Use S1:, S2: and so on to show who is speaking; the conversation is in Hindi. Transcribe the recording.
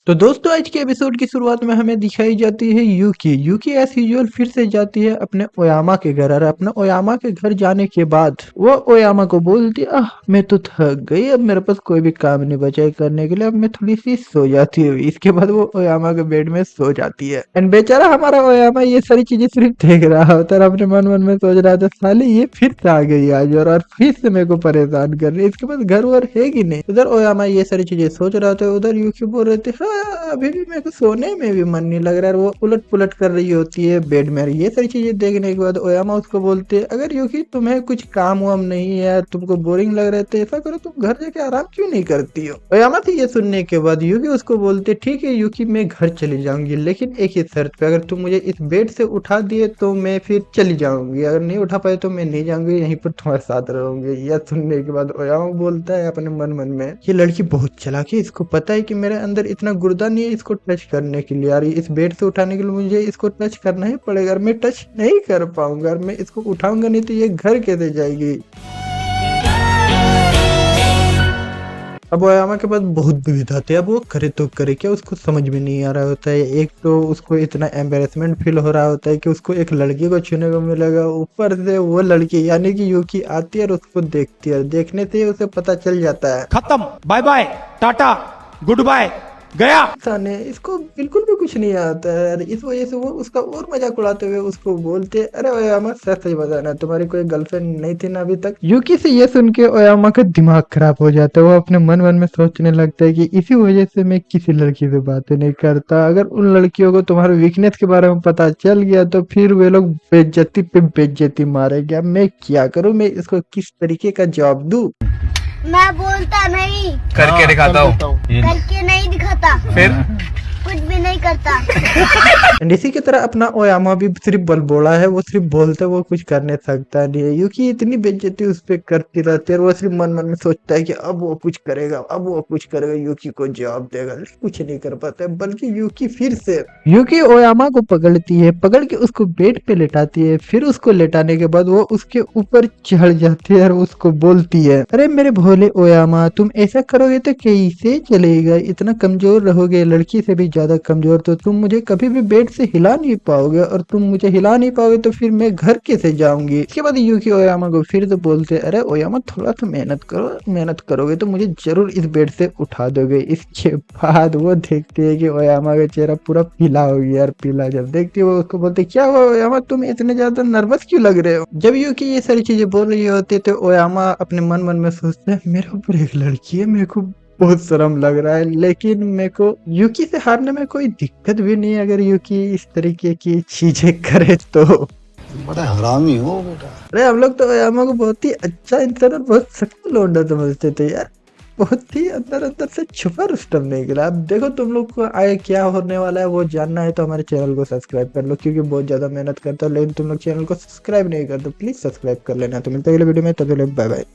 S1: तो दोस्तों आज के एपिसोड की शुरुआत में हमें दिखाई जाती है यूकी। यूकी एज यूजुअल फिर से जाती है अपने ओयामा के घर और अपने ओयामा के घर जाने के बाद वो ओयामा को बोलती है मैं तो थक गई, अब मेरे पास कोई भी काम नहीं बचा है करने के लिए, अब मैं थोड़ी सी सो जाती हूँ। इसके बाद वो ओयामा के बेड में सो जाती है एंड बेचारा हमारा ओयामा ये सारी चीजें सिर्फ देख रहा होता है, अपने मन में सोच रहा था साले ये फिर से आ गई आज और फिर से मेरे को परेशान कर रही है, इसके पास घर वर है कि नहीं। उधर ओयामा ये सारी चीजें सोच रहा था, उधर यूकी बोल रहे थे हाँ अभी भी मेरे को सोने में भी मन नहीं लग रहा है। वो उलट पुलट कर रही होती है बेड में। ये सारी चीजें देखने के बाद ओयामा उसको बोलते हैं अगर यूकी तुम्हें कुछ काम वाम नहीं है, तुमको बोरिंग लग रहा है तो ऐसा करो तुम घर जाके आराम क्यों नहीं करती हो। ओयामा से ये सुनने के बाद यूकी उसको बोलते ठीक है यूकी मैं घर चली जाऊंगी, लेकिन एक ही शर्त पे, अगर तुम मुझे इस बेड से उठा दिए तो मैं फिर चली जाऊंगी, अगर नहीं उठा पाए तो मैं नहीं जाऊंगी, यहीं पर तुम्हारे साथ रहूंगी। यह सुनने के बाद ओयामा बोलता है अपने मन में ये लड़की बहुत चालाक है, इसको पता है कि मेरे अंदर इतना गुर्दा नहीं है इसको टच करने के लिए, यार इस बेड से उठाने के लिए मुझे इसको टच करना ही पड़ेगा, मैं टच नहीं कर पाऊंगा, मैं इसको उठाऊंगा नहीं तो ये घर कैसे जाएगी। अब ओयामा के पास बहुत दुविधा थी, अब वो करे तो करे क्या, उसको समझ में नहीं आ रहा होता है। एक तो उसको इतना एम्बेरसमेंट फील हो रहा होता है कि उसको एक लड़की को छूने को मिलेगा, ऊपर से वो लड़की यानी कि यूकी आती है और उसको देखती है, देखने से ही उसे पता चल जाता है
S2: खत्म, bye bye, tata, good bye, गया।
S1: ने इसको बिल्कुल भी कुछ नहीं आता है यार। इस वजह से वो उसका और मजाक उड़ाते हुए उसको बोलते अरे ओयामा सच सच बताना तुम्हारी कोई गर्लफ्रेंड नहीं थी ना अभी तक। यूकी से ये सुन के ओयामा का दिमाग खराब हो जाता है, वो अपने मन में सोचने लगता है कि इसी वजह से मैं किसी लड़की से बातें नहीं करता, अगर उन लड़कियों को तुम्हारे वीकनेस के बारे में पता चल गया तो फिर वे लोग बेइज्जती पे बेइज्जती मारेंगे। अब मैं क्या करूं, मैं इसको किस तरीके का जवाब दूं।
S3: मैं बोलता नहीं,
S2: करके दिखाता हूँ।
S3: करके नहीं दिखाता,
S2: फिर
S3: कुछ भी नहीं करता।
S1: एंड इसी की तरह अपना ओयामा भी सिर्फ बलबोला है, वो सिर्फ बोलते वो कुछ कर नहीं सकता नहीं है। यूकी इतनी बेइज्जती उस पर करती रहती है, वो सिर्फ मन में सोचता है कि अब वो कुछ करेगा, अब वो कुछ करेगा, यूकी को जवाब देगा, कुछ नहीं कर पाता है। बल्कि यूकी फिर से यूकी ओयामा को पकड़ती है, पकड़ के उसको बेड पे लेटाती है, फिर उसको लेटाने के बाद वो उसके ऊपर चढ़ जाती है और उसको बोलती है अरे मेरे भोले ओयामा तुम ऐसा करोगे तो कैसे चलेगा, इतना कमजोर रहोगे, लड़की से भी ज्यादा कमजोर, तो तुम मुझे कभी भी बेड से हिला नहीं पाओगे, और तुम मुझे हिला नहीं पाओगे तो फिर मैं घर कैसे जाऊंगी। इसके बाद यूकी ओयामा को फिर से बोलते अरे ओयामा थोड़ा सा मेहनत करो, मेहनत करोगे तो मुझे जरूर इस बेड से उठा दोगे। इसके बाद वो देखती है कि ओयामा का चेहरा पूरा पीला हो गया यार, पीला। जब देखती है वो उसको बोलते क्या हुआ ओयामा तुम इतने ज्यादा नर्वस क्यों लग रहे हो। जब यूकी ये सारी चीजें बोल रही होती है तो ओयामा अपने मन में सोचते है मेरे ऊपर एक लड़की है, मेरे को बहुत शर्म लग रहा है, लेकिन मेरे को यूकी से हारने में कोई दिक्कत भी नहीं है अगर यूकी इस तरीके की चीजें करे तो।
S4: बड़ा हरामी हो बेटा।
S1: अरे हम लोग तो ओयामा को बहुत ही अच्छा इंसान और बहुत सख्त लौंडा समझते थे यार, बहुत ही अंदर से छुपा रुस्तम निकला। अब देखो तुम लोग को आगे क्या होने वाला है वो जानना है तो हमारे चैनल को सब्सक्राइब कर लो, क्योंकि बहुत ज्यादा मेहनत करता हूँ लेकिन तुम लोग चैनल को सब्सक्राइब नहीं करते, प्लीज सब्सक्राइब कर लेना। तो मिलते हैं अगले वीडियो में, तब तक बाय बाय।